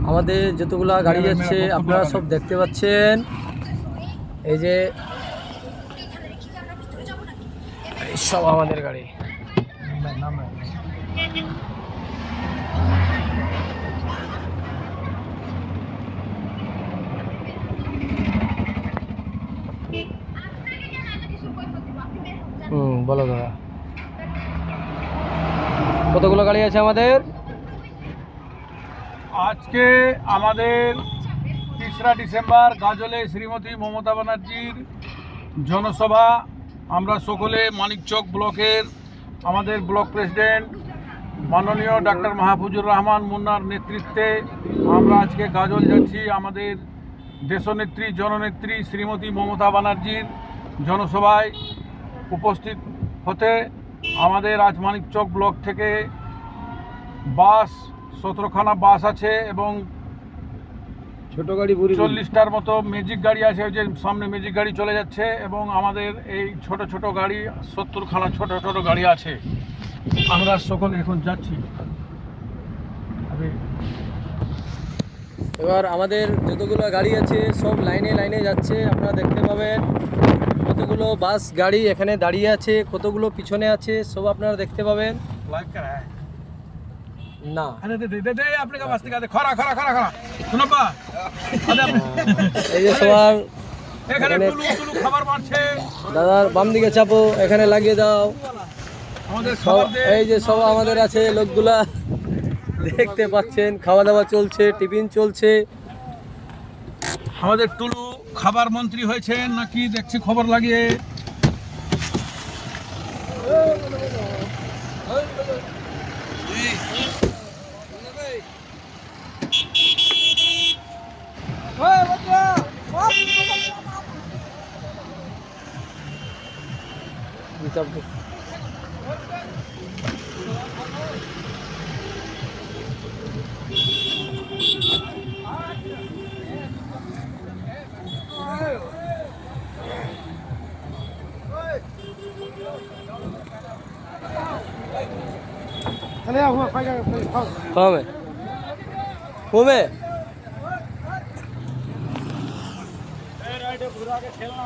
আমাদের যতগুলা গাড়ি যাচ্ছে আপনারা সব দেখতে পাচ্ছেন। এই যে সব আমাদের গাড়ি। বলো দাদা, কতগুলো গাড়ি আছে আমাদের আজকে? আমাদের 3রা ডিসেম্বর গাজলে শ্রীমতী মমতা ব্যানার্জির জনসভা। আমরা সকলে মানিকচক ব্লকের আমাদের ব্লক প্রেসিডেন্ট মাননীয় ডক্টর মাহফুজুর রহমান মুন্নার নেতৃত্বে আমরা আজকে গাজল যাচ্ছি আমাদের দেশনেত্রী জননেত্রী শ্রীমতী মমতা ব্যানার্জির জনসভায় উপস্থিত হতে। আমাদের আজ মানিকচক ব্লক থেকে বাস 17খানা বাস আছে এবং ছোট গাড়ি 40টার মতো ম্যাজিক গাড়ি আছে। ওই যে সামনে ম্যাজিক গাড়ি চলে যাচ্ছে এবং আমাদের এই ছোট ছোট গাড়ি 70খানা ছোট ছোট গাড়ি আছে। আমরা সকলে এখন যাচ্ছি। এবার আমাদের যতগুলো গাড়ি আছে সব লাইনে লাইনে যাচ্ছে। আপনারা দেখতে পাবেন কতগুলো বাস গাড়ি এখানে দাঁড়িয়ে আছে, কতগুলো পিছনে আছে, সব আপনারা দেখতে পাবেন। না এই যে সবার দাদার বাম দিকে চাপো, এখানে লাগিয়ে দাও। এই যে সব আমাদের আছে লোকগুলা দেখতে পাচ্ছেন, খাওয়া দাওয়া চলছে, টিফিন চলছে। আমাদের টুলু খাবার মন্ত্রী হয়েছেন নাকি দেখছি খবর লাগিয়ে। কমে খেলনা